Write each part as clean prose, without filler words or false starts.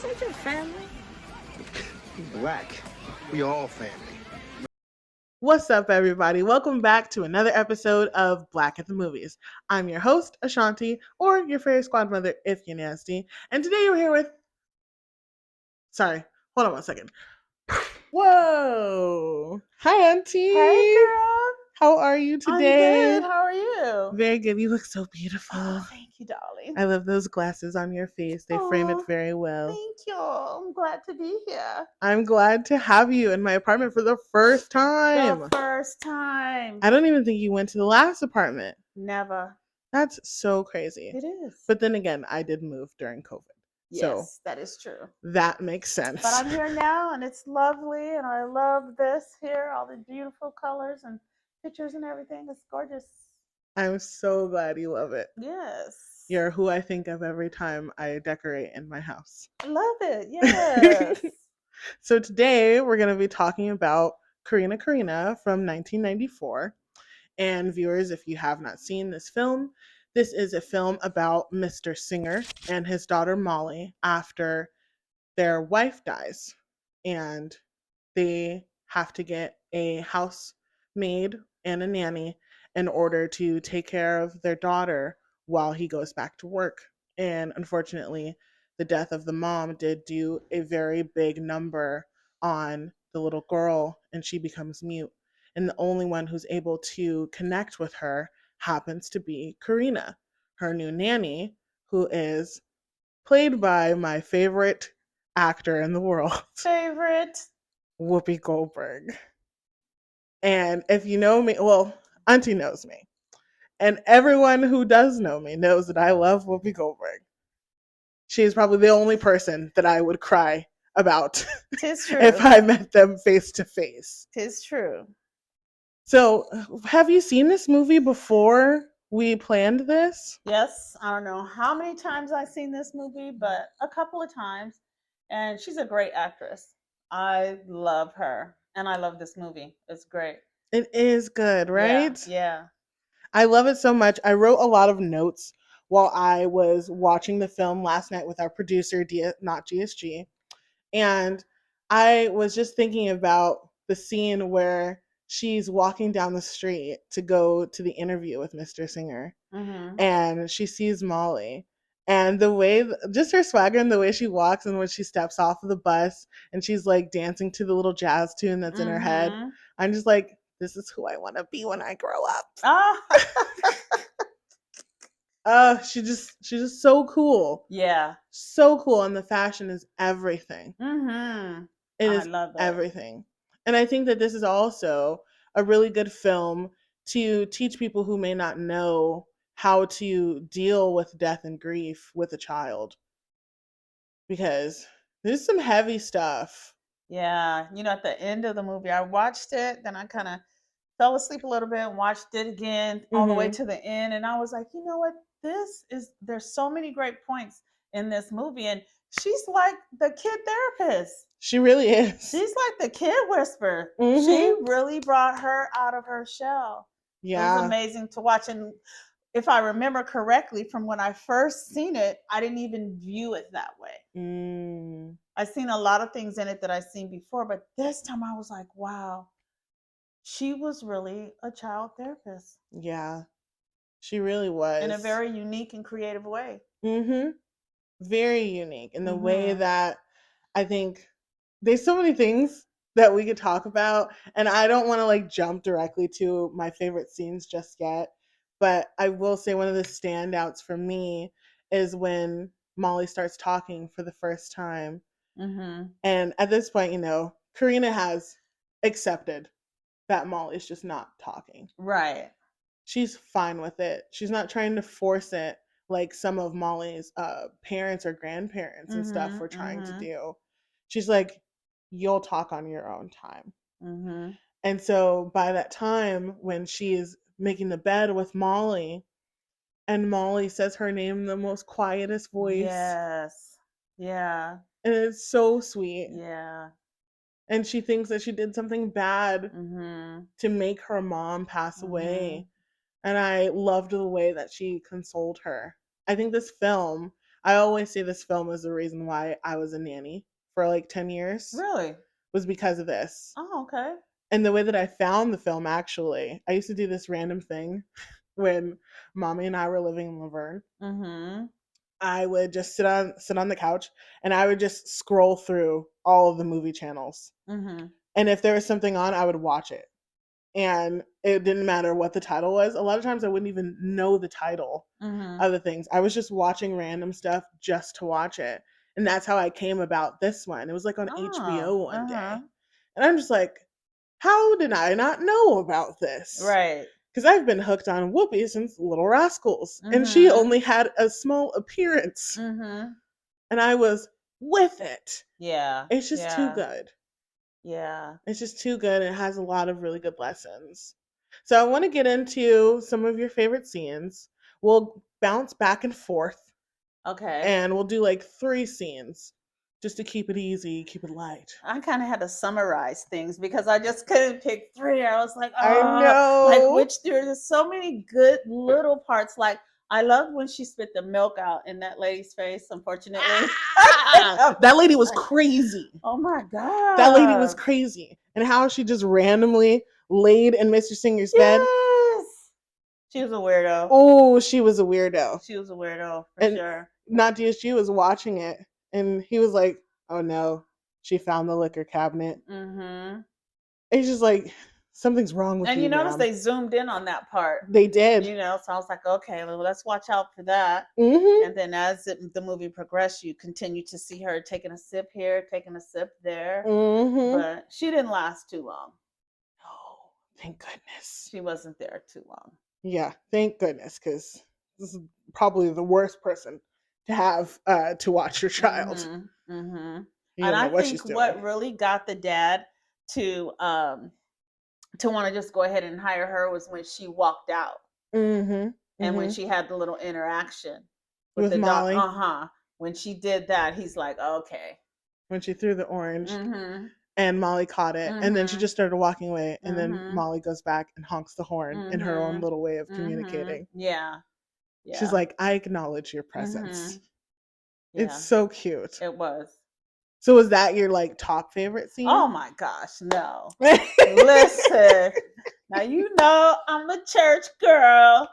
Is your family? Black. We all family. What's up, everybody? Welcome back to another episode of Black at the Movies. I'm your host, Ashanti, or your fairy squad mother if you're nasty. And today we're here with. Sorry, hold on one second. Whoa! Hi, Auntie. Hey, girl. How are you today? I'm good. How are you? Very good. You look so beautiful. Oh, thank you, darling. I love those glasses on your face. They frame it Aw, very well. Thank you. I'm glad to be here. I'm glad to have you in my apartment for the first time. The first time. I don't even think you went to the last apartment. Never. That's so crazy. It is. But then again, I did move during COVID. Yes, So that is true. that makes sense. But I'm here now, and it's lovely, and I love this here, all the beautiful colors and pictures and everything. It's gorgeous. I'm so glad you love it. Yes. You're who I think of every time I decorate in my house. I love it. Yes. So today we're going to be talking about Corrina from 1994. And viewers, if you have not seen this film, this is a film about Mr. Singer and his daughter Molly after their wife dies. And they have to get a housemaid and a nanny in order to take care of their daughter while he goes back to work. And unfortunately, the death of the mom did do a very big number on the little girl, and she becomes mute. And the only one who's able to connect with her happens to be Corrina, her new nanny, who is played by my favorite actor in the world, Favorite. Whoopi Goldberg. And if you know me, well, Auntie knows me. And everyone who does know me knows that I love Whoopi Goldberg. She is probably the only person that I would cry about Tis true. if I met them face to face. Tis true. So, have you seen this movie before we planned this? Yes, I don't know how many times I've seen this movie, but a couple of times. And she's a great actress. I love her. And I love this movie. It's great. It is good, right? Yeah. I love it so much. I wrote a lot of notes while I was watching the film last night with our producer, not GSG. And I was just thinking about the scene where she's walking down the street to go to the interview with Mr. Singer. Mm-hmm. And she sees Molly. And the way, just her swagger and the way she walks and when she steps off of the bus and she's like dancing to the little jazz tune that's in her head. I'm just like, this is who I want to be when I grow up. She's just so cool. Yeah. So cool. And the fashion is everything. Mm-hmm. It is everything. And I think that this is also a really good film to teach people who may not know how to deal with death and grief with a child. Because there's some heavy stuff. Yeah. You know, at the end of the movie, I watched it, then I kind of fell asleep a little bit and watched it again all the way to the end. And I was like, you know what? There's so many great points in this movie. And she's like the kid therapist. She really is. She's like the kid whisperer. Mm-hmm. She really brought her out of her shell. Yeah. It was amazing to watch. And if I remember correctly, from when I first seen it, I didn't even view it that way. I've seen a lot of things in it that I've seen before, but this time I was like, wow, she was really a child therapist. Yeah, she really was. In a very unique and creative way. Mm-hmm. Very unique in the way that I think there's so many things that we could talk about, and I don't want to like jump directly to my favorite scenes just yet, but I will say one of the standouts for me is when Molly starts talking for the first time. And at this point, you know, Corrina has accepted that Molly's just not talking. Right. She's fine with it. She's not trying to force it like some of Molly's parents or grandparents and stuff were trying to do. She's like, you'll talk on your own time. And so by that time, when she is making the bed with Molly, and Molly says her name in the most quietest voice. Yes. Yeah. And it's so sweet. Yeah. And she thinks that she did something bad to make her mom pass away. And I loved the way that she consoled her. I think this film, I always say this film is the reason why I was a nanny for like 10 years. Really? Was because of this. Oh, okay. And the way that I found the film, actually, I used to do this random thing when Mommy and I were living in Laverne. Mm-hmm. I would just sit on the couch and I would just scroll through all of the movie channels. Mm-hmm. And if there was something on, I would watch it. And it didn't matter what the title was. A lot of times I wouldn't even know the title of the things. I was just watching random stuff just to watch it. And that's how I came about this one. It was like on HBO one day. And I'm just like, how did I not know about this? Right. Because I've been hooked on Whoopi since Little Rascals. And she only had a small appearance. And I was with it. Yeah. It's just too good. Yeah. It's just too good. It has a lot of really good lessons. So I want to get into some of your favorite scenes. We'll bounce back and forth. Okay. And we'll do like 3 scenes just to keep it easy, keep it light. I kind of had to summarize things because I just couldn't pick 3. I was like, I know. Like, which there's so many good little parts. Like, I loved when she spit the milk out in that lady's face, unfortunately. That lady was crazy. Oh my God. That lady was crazy. And how she just randomly laid in Mr. Singer's bed. She was a weirdo. Oh, she was a weirdo. She was a weirdo, for sure. Not DSG was watching it. And he was like, oh no, she found the liquor cabinet. It's just like, something's wrong with you. And you notice they zoomed in on that part. They did. You know, so I was like, okay, well, let's watch out for that. And then as the movie progressed, you continue to see her taking a sip here, taking a sip there. But she didn't last too long. Oh, thank goodness. She wasn't there too long. Yeah, thank goodness, because this is probably the worst person to have to watch your child. And I think what really got the dad to want to just go ahead and hire her was when she walked out. And when she had the little interaction with the Molly. When she did that, he's like, okay. When she threw the orange and Molly caught it, and then she just started walking away, and then Molly goes back and honks the horn in her own little way of communicating. Yeah. She's like, I acknowledge your presence. It's so cute. It was. So was that your like top favorite scene? Oh my gosh, no. Listen, now you know I'm a church girl.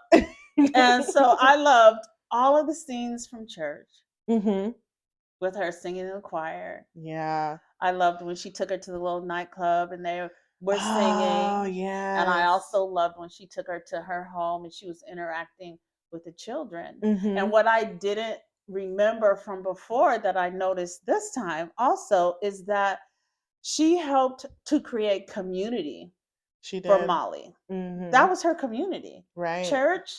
And so I loved all of the scenes from church with her singing in the choir. Yeah. I loved when she took her to the little nightclub and they were singing. Oh, yeah. And I also loved when she took her to her home and she was interacting with the children. And what I didn't remember from before that I noticed this time also is that she helped to create community for Molly. That was her community. Right. Church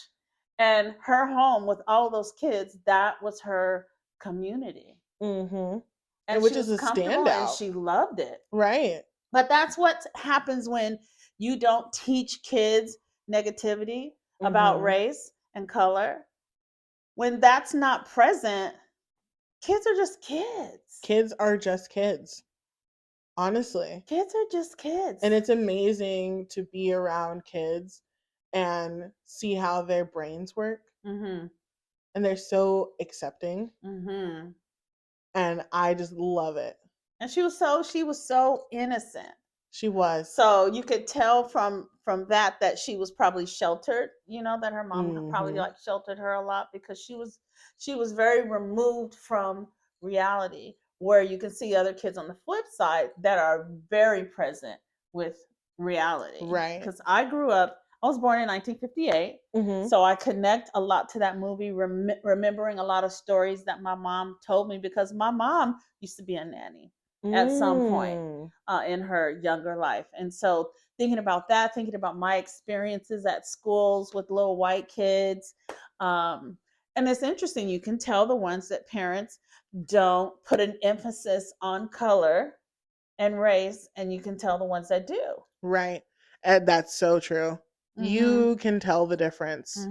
and her home with all those kids, that was her community. And which is a standout. And she loved it. Right. But that's what happens when you don't teach kids negativity about race and color. When that's not present, kids are just kids. Kids are just kids. Honestly. Kids are just kids. And it's amazing to be around kids and see how their brains work. And they're so accepting. And I just love it. And she was so innocent. She was. So you could tell from that she was probably sheltered, you know, that her mom probably like sheltered her a lot because she was very removed from reality, where you can see other kids on the flip side that are very present with reality. Right. Because I was born in 1958, so I connect a lot to that movie, remembering a lot of stories that my mom told me because my mom used to be a nanny at some point in her younger life. And so thinking about that, thinking about my experiences at schools with little white kids. And it's interesting, you can tell the ones that parents don't put an emphasis on color and race, and you can tell the ones that do. Right. And that's so true. You can tell the difference.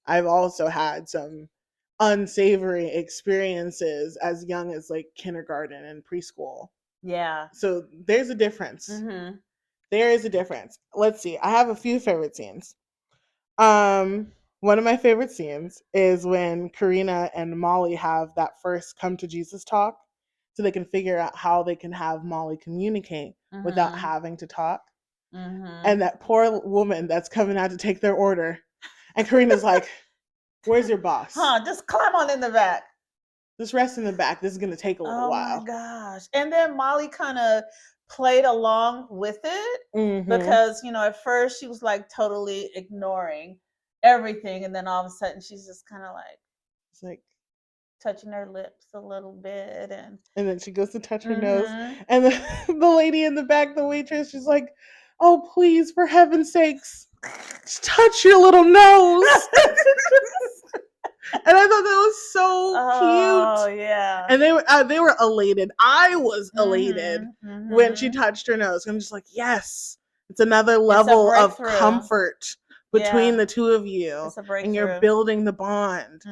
I've also had some unsavory experiences as young as like kindergarten and preschool. Yeah. So there's a difference. There is a difference. Let's see. I have a few favorite scenes. One One of my favorite scenes is when Corrina and Molly have that first come to Jesus talk so they can figure out how they can have Molly communicate without having to talk. And that poor woman that's coming out to take their order. And Corrina's like, where's your boss? Just climb on in the back. Just rest in the back. This is going to take a little while. Oh my gosh. And then Molly kind of played along with it because, at first she was like totally ignoring everything. And then all of a sudden she's just kind of like, it's like touching her lips a little bit. And then she goes to touch her nose. And the lady in the back, the waitress, she's like, oh, please, for heaven's sakes, touch your little nose. And I thought that was so cute. Oh yeah. And they were elated. I was elated when she touched her nose. I'm just like, yes, it's another level of comfort between the two of you, and you're building the bond.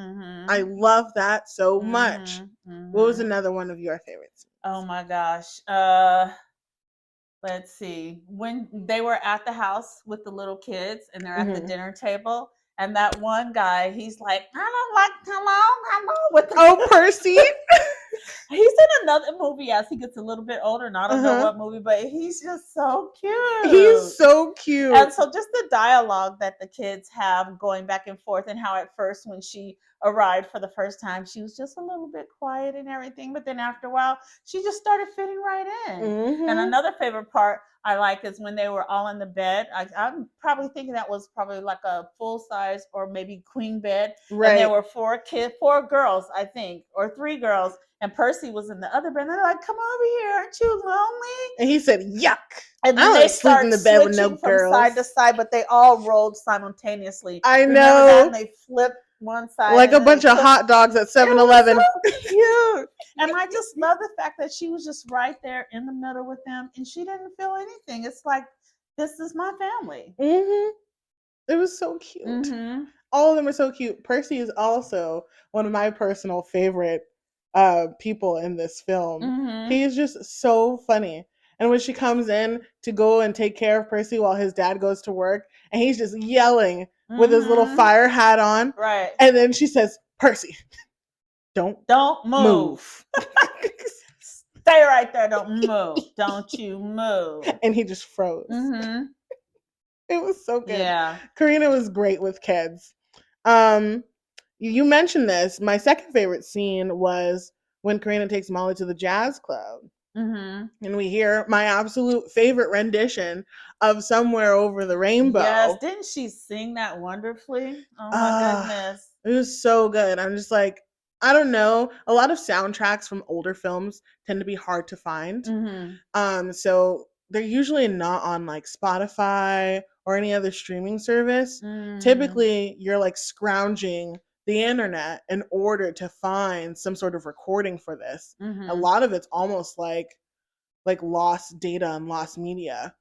I love that so much. What was another one of your favorites? Oh my gosh. Let's see. When they were at the house with the little kids and they're at the dinner table, and that one guy, he's like, I don't like hello with the Percy. He's in another movie as he gets a little bit older, and I don't know what movie, but he's just so cute. He's so cute. And so just the dialogue that the kids have going back and forth, and how at first when she arrived for the first time, she was just a little bit quiet and everything, but then after a while, she just started fitting right in. And another favorite part I like is when they were all in the bed. I'm probably thinking that was probably like a full size or maybe queen bed. Right. And there were four girls, I think, or 3 girls. And Percy was in the other bed. And they're like, come over here. Aren't you lonely? And he said, yuck. And then they sleep in the bed with no girls. From side to side, but they all rolled simultaneously. I know. And they flipped one side. Like a bunch of hot dogs at 7-Eleven. So cute. And I just love the fact that she was just right there in the middle with them. And she didn't feel anything. It's like, this is my family. It was so cute. All of them are so cute. Percy is also one of my personal favorite people in this film. He is just so funny. And when she comes in to go and take care of Percy while his dad goes to work, and he's just yelling with his little fire hat on. Right. And then she says, Percy, don't move. Stay right there. Don't move. Don't you move. And he just froze. It was so good. Yeah. Corrina was great with kids. You mentioned this. My second favorite scene was when Corrina takes Molly to the jazz club. And we hear my absolute favorite rendition of Somewhere Over the Rainbow. Yes, didn't she sing that wonderfully? Oh my goodness. It was so good. I'm just like, I don't know. A lot of soundtracks from older films tend to be hard to find. So they're usually not on like Spotify or any other streaming service. Typically, you're like scrounging the internet in order to find some sort of recording for this. A lot of it's almost like lost data and lost media.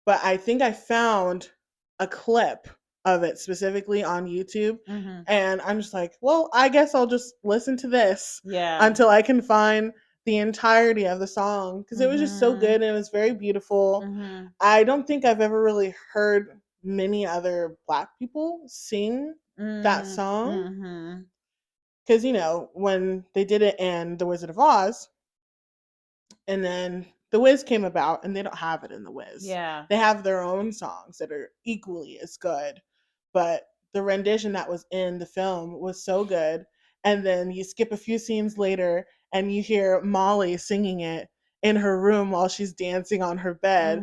But I think I found a clip of it specifically on YouTube. And I'm just like, well, I guess I'll just listen to this until I can find the entirety of the song, because it was just so good and it was very beautiful. I don't think I've ever really heard many other Black people sing that song, because when they did it in The Wizard of Oz, and then The Wiz came about, and they don't have it in The Wiz. They have their own songs that are equally as good, but the rendition that was in the film was so good. And then you skip a few scenes later and you hear Molly singing it in her room while she's dancing on her bed.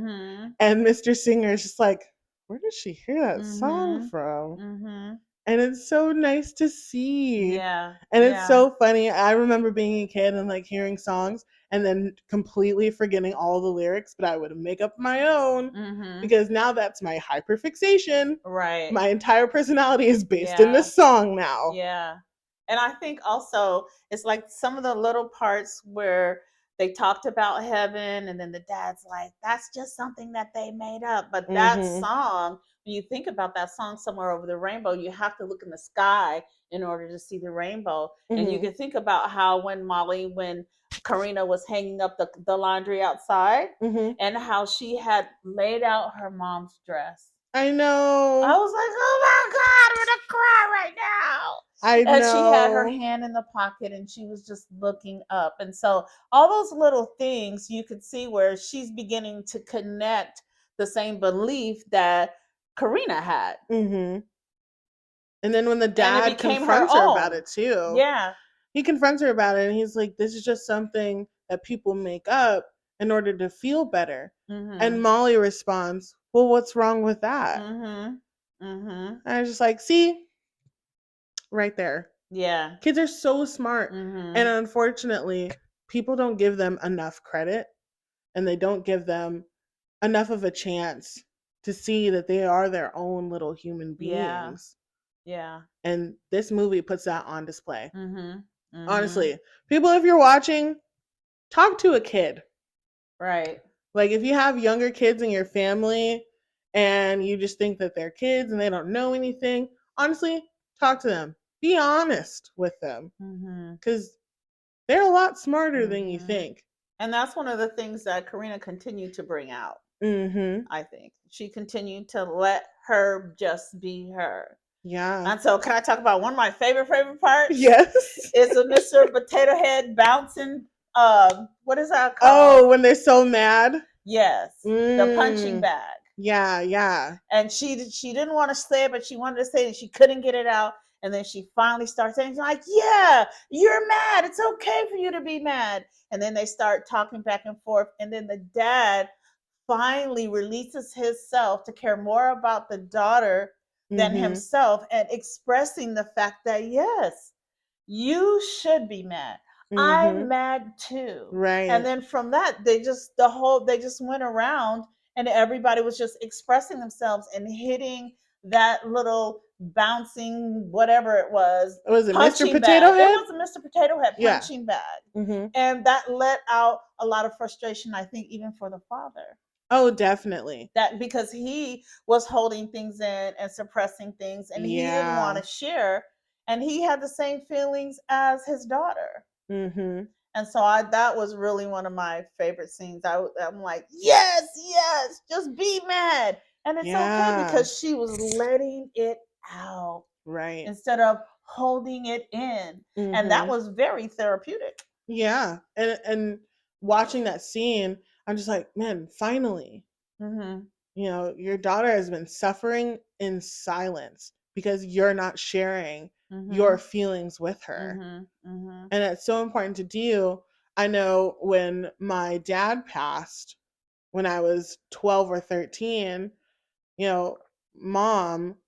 And Mr. Singer is just like, where did she hear that song from? And it's so nice to see. And it's so funny. I remember being a kid and like hearing songs and then completely forgetting all the lyrics, but I would make up my own because now that's my hyperfixation. Right. My entire personality is based in this song now. And I think also it's like some of the little parts where they talked about heaven, and then the dad's like, that's just something that they made up. But that song, when you think about that song, Somewhere Over the Rainbow, you have to look in the sky in order to see the rainbow. And you can think about how when Corrina was hanging up the laundry outside, and how she had laid out her mom's dress I know. I was like, oh my God, I'm gonna cry right now. I know. And she had her hand in the pocket and she was just looking up. And so all those little things you could see where she's beginning to connect the same belief that Corrina had. Mm-hmm. And then when the dad confronts her about it too. Yeah. He confronts her about it and he's like, this is just something that people make up in order to feel better. Mm-hmm. And Molly responds, well, what's wrong with that? Mm-hmm. Mm-hmm. And I was just like, see, right there. Yeah. Kids are so smart. Mm-hmm. And unfortunately, people don't give them enough credit and they don't give them enough of a chance to see that they are their own little human beings. Yeah. And this movie puts that on display. Mm-hmm. Mm-hmm. Honestly, people, if you're watching, talk to a kid. Right. Like if you have younger kids in your family and you just think that they're kids and they don't know anything, honestly, talk to them. Be honest with them. Because they're a lot smarter than you think. And that's one of the things that Corrina continued to bring out. I think she continued to let her just be her. Yeah. And so, can I talk about one of my favorite parts? Yes. Is a Mr. Potato Head bouncing. What is that called? Oh, when they're so mad. Yes, the punching bag. Yeah, yeah. And she didn't want to say it, but she wanted to say it, and she couldn't get it out. And then she finally starts saying, like, yeah, you're mad. It's okay for you to be mad. And then they start talking back and forth. And then the dad finally releases himself to care more about the daughter than himself and expressing the fact that, yes, you should be mad. I'm mad too. Right. And then from that, they just went around and everybody was just expressing themselves and hitting that little bouncing whatever it was. Was it Mr. Potato Head? It was a Mr. Potato Head punching bag. And that let out a lot of frustration, I think, even for the father. Oh, definitely. That because he was holding things in and suppressing things and he didn't want to share. And he had the same feelings as his daughter. And so that was really one of my favorite scenes. I'm like, yes, just be mad. And it's okay because she was letting it out. Right. Instead of holding it in. And that was very therapeutic. Yeah. And watching that scene, I'm just like, man, finally. You know, your daughter has been suffering in silence because you're not sharing your feelings with her. And it's so important to do. I know when my dad passed when I was 12 or 13, you know,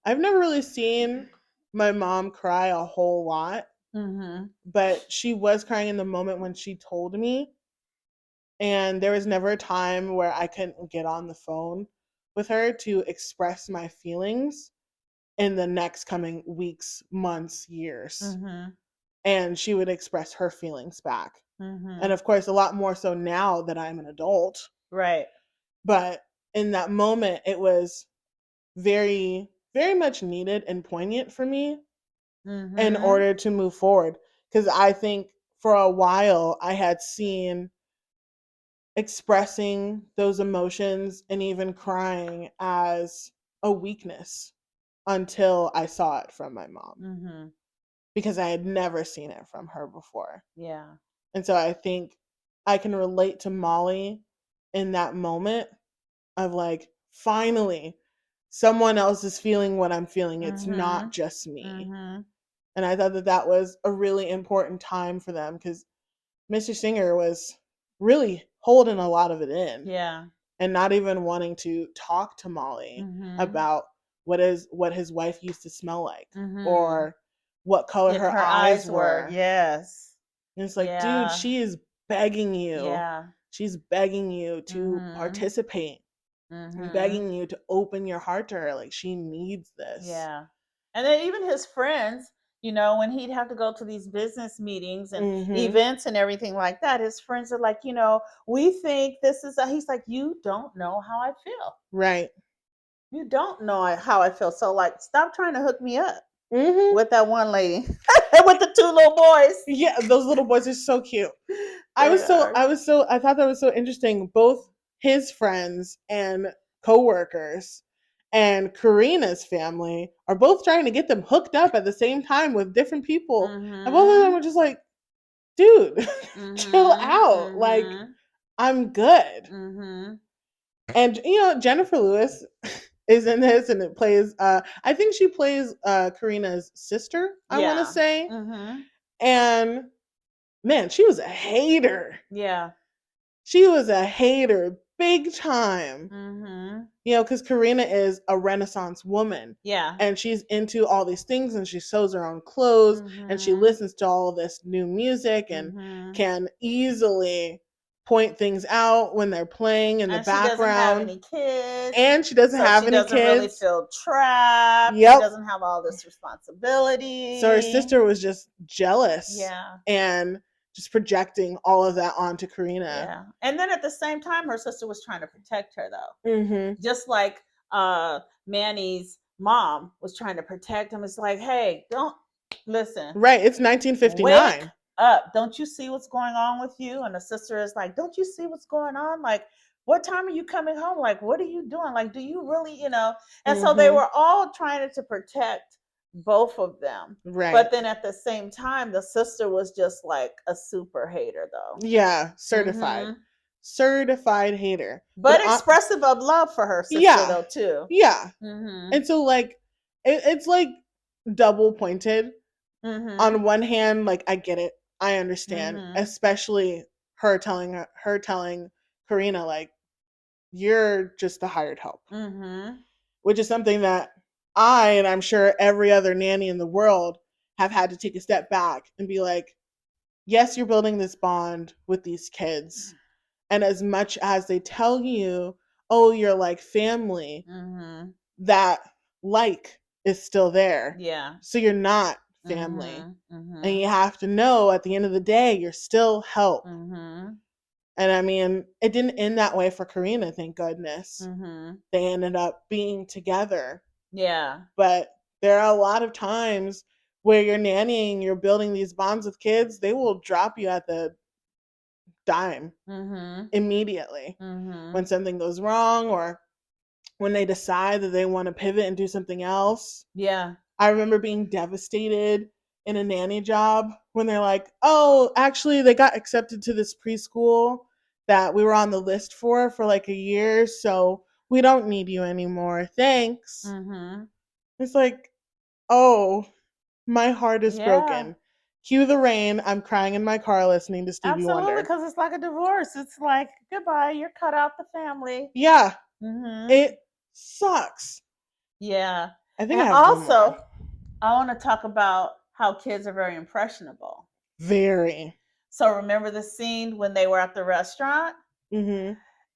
I've never really seen my mom cry a whole lot, but she was crying in the moment when she told me. And there was never a time where I couldn't get on the phone with her to express my feelings in the next coming weeks, months, years. And she would express her feelings back. And of course, a lot more so now that I'm an adult. Right. But in that moment, it was very, very much needed and poignant for me in order to move forward. Because I think for a while, I had seen expressing those emotions and even crying as a weakness until I saw it from my mom. Because I had never seen it from her before. Yeah. And so I think I can relate to Molly in that moment of like, finally, someone else is feeling what I'm feeling. It's not just me. And I thought that was a really important time for them because Mr. Singer was really holding a lot of it in. Yeah. And not even wanting to talk to Molly about what his wife used to smell like or what color her eyes were. Yes. And it's like, dude, she is begging you. Yeah. She's begging you to participate. Begging you to open your heart to her. Like, she needs this. Yeah. And then even his friends, you know, when he'd have to go to these business meetings and events and everything like that, his friends are like, you know, we think this is he's like, you don't know how I feel. Right. You don't know how I feel. So like, stop trying to hook me up with that one lady with the two little boys. Yeah. Those little boys are so cute. I thought that was so interesting. Both his friends and coworkers and Corrina's family are both trying to get them hooked up at the same time with different people. And both of them are just like, dude, chill out. Like, I'm good. And, you know, Jennifer Lewis is in this, and it plays, I think she plays Corrina's sister, I want to say. And, man, she was a hater. Yeah. She was a hater big time. You know, because Corrina is a Renaissance woman. Yeah. And she's into all these things, and she sews her own clothes, and she listens to all of this new music, and can easily point things out when they're playing in the background. She doesn't have any kids. And she doesn't have any kids. She doesn't really feel trapped. Yep. She doesn't have all this responsibility. So her sister was just jealous. Yeah. And just projecting all of that onto Corrina. Yeah. And then at the same time, her sister was trying to protect her, though. Just like Manny's mom was trying to protect him. It's like, hey, don't listen. Right. It's 1959. Wake up. Don't you see what's going on with you? And the sister is like, don't you see what's going on? Like, what time are you coming home? Like, what are you doing? Like, do you really, you know? And so they were all trying to protect both of them. Right. But then at the same time, the sister was just like a super hater, though. Yeah. Certified. Certified hater. But expressive of love for her sister, though, too. Yeah. And so, like, it's like double pointed. On one hand, like, I get it. I understand. Especially her telling Corrina, like, you're just the hired help. Which is something that and I'm sure every other nanny in the world have had to take a step back and be like, yes, you're building this bond with these kids. And as much as they tell you, oh, you're like family, that like is still there. Yeah. So you're not family. And you have to know at the end of the day, you're still help. And I mean, it didn't end that way for Corrina, thank goodness. They ended up being together. Yeah. But there are a lot of times where you're nannying, you're building these bonds with kids, they will drop you at the dime immediately when something goes wrong, or when they decide that they want to pivot and do something else. Yeah. I remember being devastated in a nanny job when they're like, oh, actually they got accepted to this preschool that we were on the list for like a year, so we don't need you anymore. Thanks. It's like, oh, my heart is broken. Cue the rain. I'm crying in my car listening to Stevie Wonder. Absolutely, because it's like a divorce. It's like, goodbye, you're cut out the family. Yeah. It sucks. Yeah. I think and I have also, I want to talk about how kids are very impressionable. Very. So remember the scene when they were at the restaurant? And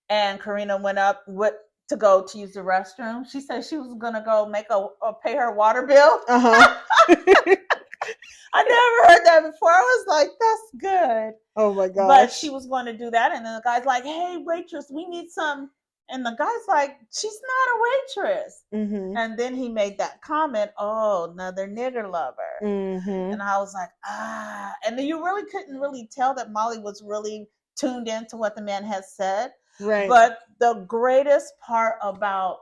Corrina went up to go to use the restroom. She said she was going to go pay her water bill. I never heard that before. I was like, that's good. Oh my gosh. But she was going to do that. And then the guy's like, hey, waitress, we need some. And the guy's like, she's not a waitress. And then he made that comment, oh, another nigger lover. And I was like, And then you really couldn't really tell that Molly was really tuned into what the man had said. Right. But the greatest part about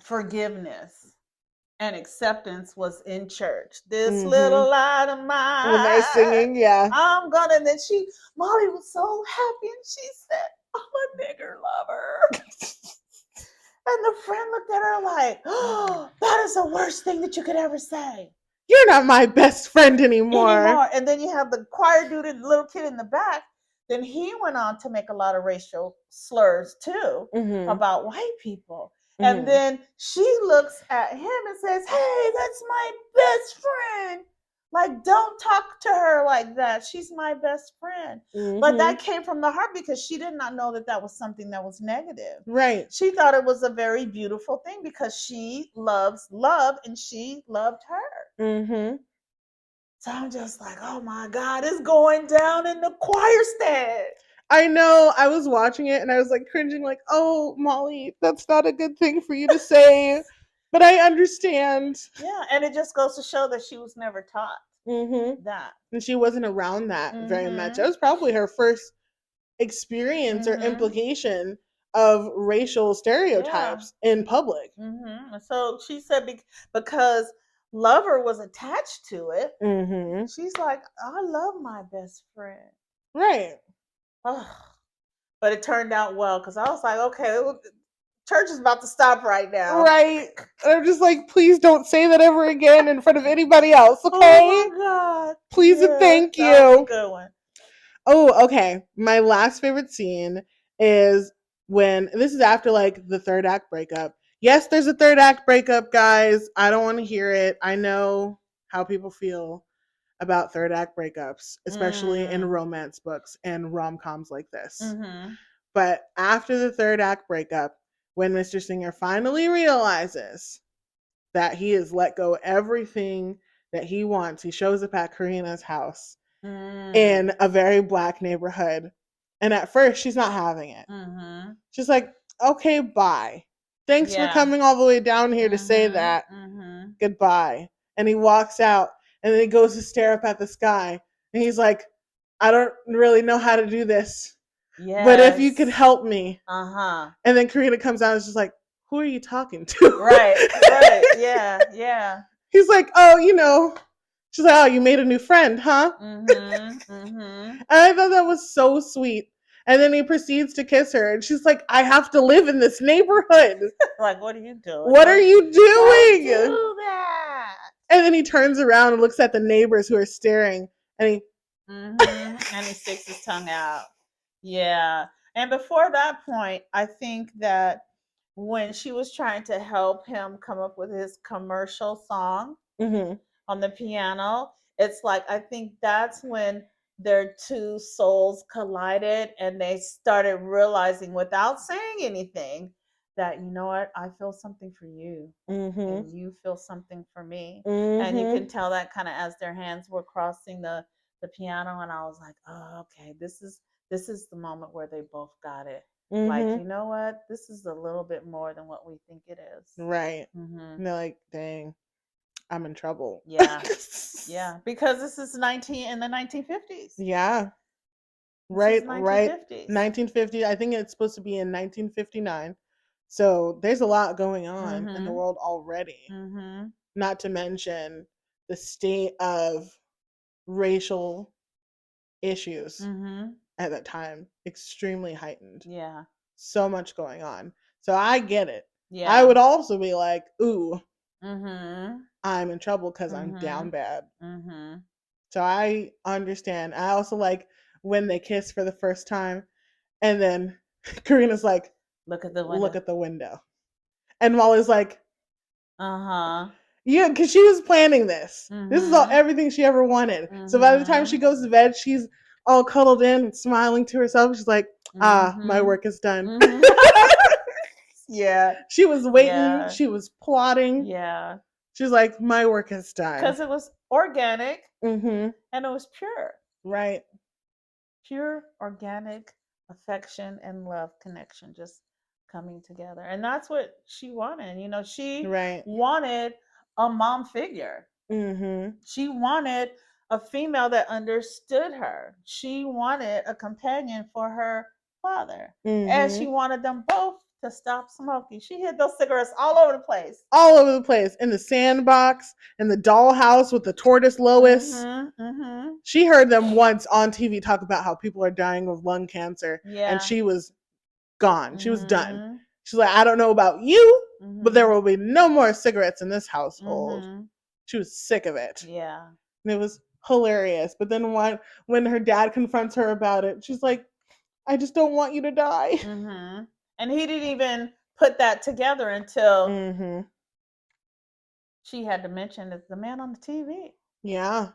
forgiveness and acceptance was in church. This little light of mine. When they're singing, yeah. And then Molly was so happy, and she said, I'm a nigger lover. And the friend looked at her like, oh, that is the worst thing that you could ever say. You're not my best friend anymore. And then you have the choir dude and the little kid in the back. Then he went on to make a lot of racial slurs too about white people. And then she looks at him and says, hey, that's my best friend. Like, don't talk to her like that. She's my best friend. But that came from the heart because she did not know that was something that was negative. Right. She thought it was a very beautiful thing because she loves love and she loved her. So I'm just like, oh my God, it's going down in the choir stand. I know. I was watching it and I was like cringing, like, oh, Molly, that's not a good thing for you to say. But I understand. Yeah, and it just goes to show that she was never taught that. And she wasn't around that very much. That was probably her first experience or implication of racial stereotypes in public. So she said because Lover was attached to it, she's like, I love my best friend. Right. Oh, but it turned out well because I was like, okay, church is about to stop right now. Right. And I'm just like, please don't say that ever again in front of anybody else, okay? Oh my God. Please and thank you. That was a good one. Oh, okay. My last favorite scene is when this is after like the third act breakup. Yes, there's a third act breakup, guys. I don't want to hear it. I know how people feel about third act breakups, especially in romance books and rom-coms like this. But after the third act breakup, when Mr. Singer finally realizes that he has let go everything that he wants, he shows up at Corrina's house in a very Black neighborhood. And at first, she's not having it. She's like, okay, bye. Thanks for coming all the way down here to say that. Goodbye. And he walks out, and then he goes to stare up at the sky. And he's like, I don't really know how to do this. Yes. But if you could help me. And then Corrina comes out and is just like, who are you talking to? Right. Yeah. He's like, oh, you know. She's like, oh, you made a new friend, huh? And I thought that was so sweet. And then he proceeds to kiss her. And she's like, I have to live in this neighborhood. Like, what are you doing? What are you doing? Don't do that. And then he turns around and looks at the neighbors who are staring. And he... and he sticks his tongue out. Yeah. And before that point, I think that when she was trying to help him come up with his commercial song on the piano, it's like, I think that's when their two souls collided and they started realizing without saying anything that, you know what, I feel something for you and you feel something for me. And you can tell that kind of as their hands were crossing the piano, and I was like, oh, okay, this is the moment where they both got it. Like, you know what, this is a little bit more than what we think it is. Right. And they're like, dang, I'm in trouble. Yeah. Yeah, because this is in the 1950s. Yeah. Right. 1950. I think it's supposed to be in 1959. So there's a lot going on in the world already. Not to mention the state of racial issues at that time, extremely heightened. Yeah. So much going on. So I get it. Yeah. I would also be like, ooh, I'm in trouble because I'm down bad. So I understand. I also like when they kiss for the first time, and then Corrina's like, look at the window. Look at the window. And Molly's like, yeah, because she was planning this. This is everything she ever wanted. So by the time she goes to bed, she's all cuddled in and smiling to herself. She's like, my work is done. Yeah. She was waiting. Yeah. She was plotting. Yeah. She's like, my work is done. Because it was organic and it was pure. Right. Pure, organic affection and love connection just coming together. And that's what she wanted. You know, she wanted a mom figure. She wanted a female that understood her. She wanted a companion for her father. And she wanted them both to stop smoking. She hid those cigarettes all over the place. All over the place. In the sandbox, in the dollhouse with the tortoise Lois. She heard them once on TV talk about how people are dying of lung cancer. Yeah. And she was gone. She was done. She's like, I don't know about you, but there will be no more cigarettes in this household. She was sick of it. Yeah. And it was hilarious. But then when her dad confronts her about it, she's like, I just don't want you to die. And he didn't even put that together until she had to mention it's the man on the TV. Yeah.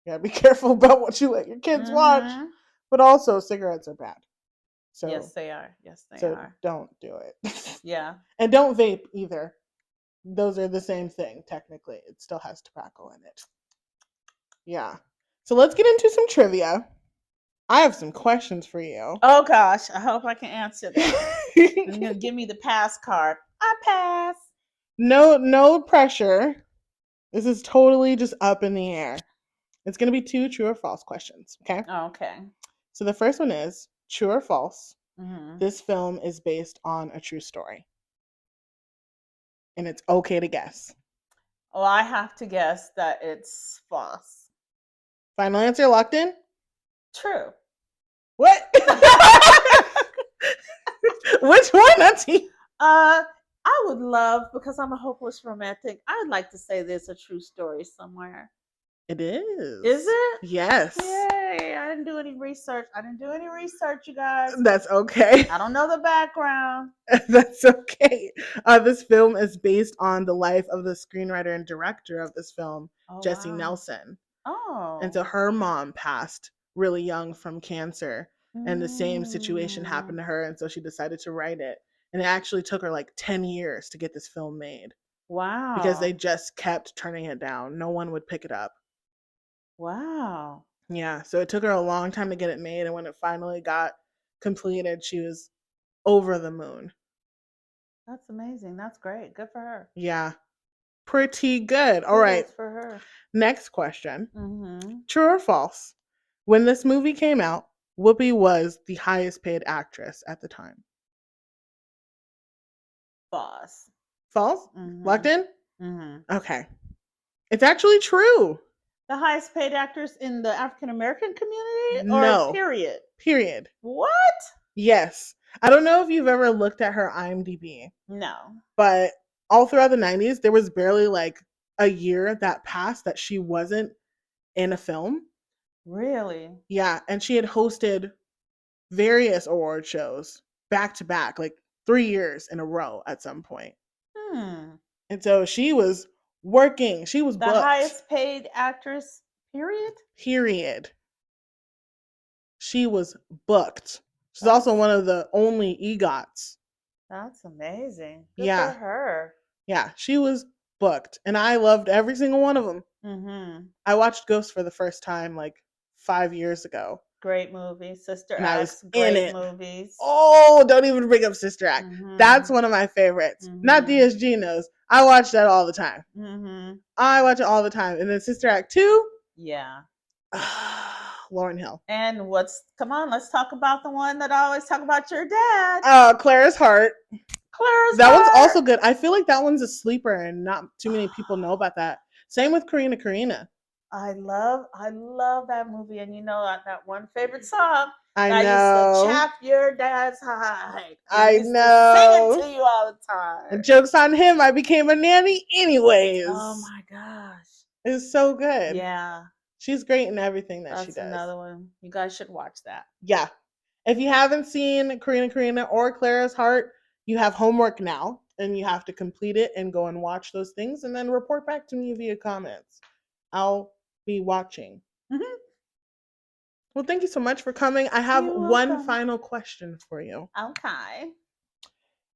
Yeah, be careful about what you let your kids watch. But also, cigarettes are bad. So yes, they are. Yes, they are. Don't do it. Yeah. And don't vape either. Those are the same thing, technically. It still has tobacco in it. Yeah. So let's get into some trivia. I have some questions for you. Oh, gosh. I hope I can answer that. You're going to give me the pass card. I pass. No pressure. This is totally just up in the air. It's going to be 2 true or false questions, okay? Okay. So the first one is, true or false, Mm-hmm. This film is based on a true story. And it's okay to guess. Well, I have to guess that it's false. Final answer locked in? True. What? Which one, Auntie? I would love, because I'm a hopeless romantic, I would like to say there's a true story somewhere. It is. Is it? Yes. Yay. I didn't do any research. You guys. That's okay. I don't know the background. That's okay. This film is based on the life of the screenwriter and director of this film, Jessie Nelson. Oh. And so her mom passed really young from cancer, and the same situation happened to her, and so she decided to write it. And it actually took her like 10 years to get this film made. Wow. Because they just kept turning it down. No one would pick it up. Wow. Yeah, so it took her a long time to get it made, and when it finally got completed, she was over the moon. That's amazing. That's great. Good for her. Yeah. Pretty good. All right. For her. Next question. Mm-hmm. True or false? When this movie came out, Whoopi was the highest paid actress at the time. False. False? Mm-hmm. Locked in? Mm-hmm. Okay. It's actually true. The highest paid actress in the African American community? No. Or period? Period. What? Yes. I don't know if you've ever looked at her IMDb. No. But all throughout the 90s, there was barely like a year that passed that she wasn't in a film. Really? Yeah. And she had hosted various award shows back to back, like 3 years in a row at some point. And so she was working. She was booked. The highest paid actress, period? Period. She was booked. She's also one of the only EGOTs. That's amazing. Good for her. Yeah, she was booked. And I loved every single one of them. Mm-hmm. I watched Ghost for the first time like 5 years ago. Great movie. Sister and Act. I was Great in it. Movies. Oh, don't even bring up Sister Act. Mm-hmm. That's one of my favorites. Mm-hmm. Not DSG knows. I watch that all the time. Mm-hmm. I watch it all the time. And then Sister Act 2? Yeah. Lauryn Hill. And come on, let's talk about the one that I always talk about, your dad. Clara's Heart. That Heart. one's also good. I feel like that one's a sleeper and not too many people know about that. Same with Corrina. I love that movie, and you know that one favorite song. I know. used to chap your dad's hide. I know. Sing it to you all the time. And joke's on him. I became a nanny anyways. Oh my gosh. It's so good. Yeah. She's great in everything that she does. That's another one. You guys should watch that. Yeah. If you haven't seen Corrina or Clara's Heart, you have homework now, and you have to complete it and go and watch those things and then report back to me via comments. I'll be watching. Mm-hmm. Well, thank you so much for coming. I have one final question for you. Okay.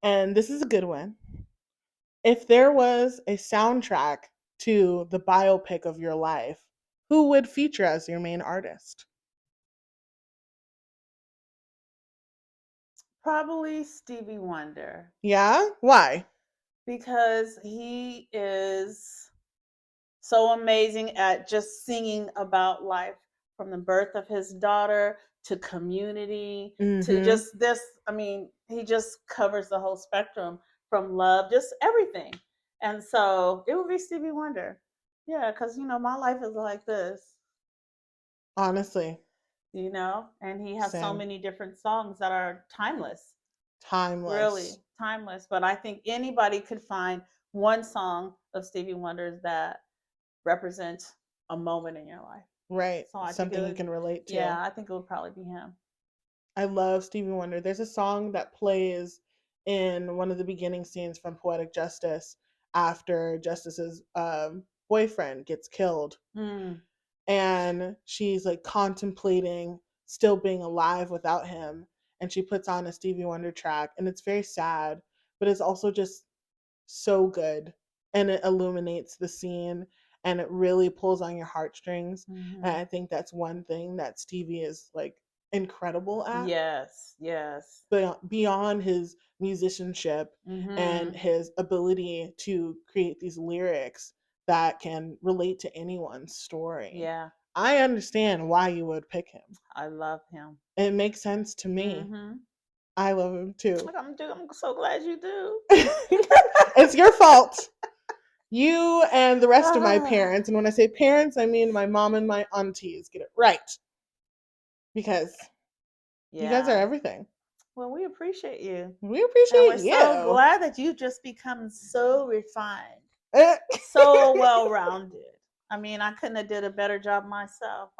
And this is a good one. If there was a soundtrack to the biopic of your life, who would feature as your main artist? Probably Stevie Wonder. Yeah? Why? Because he is so amazing at just singing about life, from the birth of his daughter to community, to just this. I mean, he just covers the whole spectrum, from love, just everything. And so it would be Stevie Wonder. Yeah, because, my life is like this. Honestly. And he has so many different songs that are timeless. Timeless. Really timeless. But I think anybody could find one song of Stevie Wonder's that represents a moment in your life. Right. So something you can relate to. Yeah, I think it would probably be him. I love Stevie Wonder. There's a song that plays in one of the beginning scenes from Poetic Justice after Justice's boyfriend gets killed. And she's like contemplating still being alive without him. And she puts on a Stevie Wonder track, and it's very sad, but it's also just so good. And it illuminates the scene, and it really pulls on your heartstrings. And I think that's one thing that Stevie is like incredible at. Yes. Beyond his musicianship and his ability to create these lyrics that can relate to anyone's story. Yeah. I understand why you would pick him. I love him. It makes sense to me. I love him too. Like, I'm so glad you do. It's your fault. You and the rest of my parents, and when I say parents, I mean my mom and my aunties, get it right. Because you guys are everything. Well, we appreciate you. We appreciate and you. We're so glad that you've just become so refined, so well-rounded. I mean, I couldn't have did a better job myself.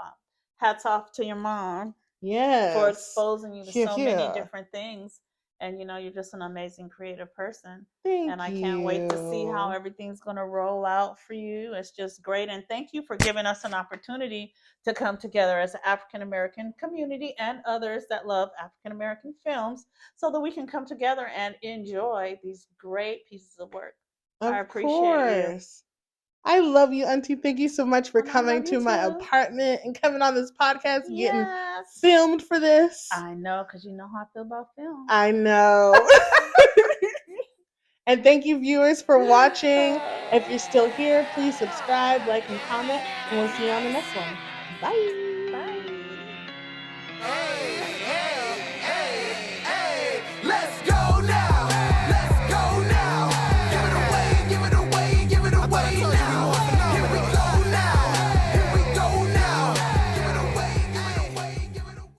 Hats off to your mom. Yes. For exposing you to so many different things. And you're just an amazing creative person. Thank you. And I can't wait to see how everything's going to roll out for you. It's just great. And thank you for giving us an opportunity to come together as an African American community and others that love African American films so that we can come together and enjoy these great pieces of work. I appreciate you. I love you, Auntie. Thank you so much for coming to my apartment and coming on this podcast and getting filmed for this. I know, because you know how I feel about film. I know. And thank you, viewers, for watching. If you're still here, please subscribe, like, and comment. And we'll see you on the next one. Bye.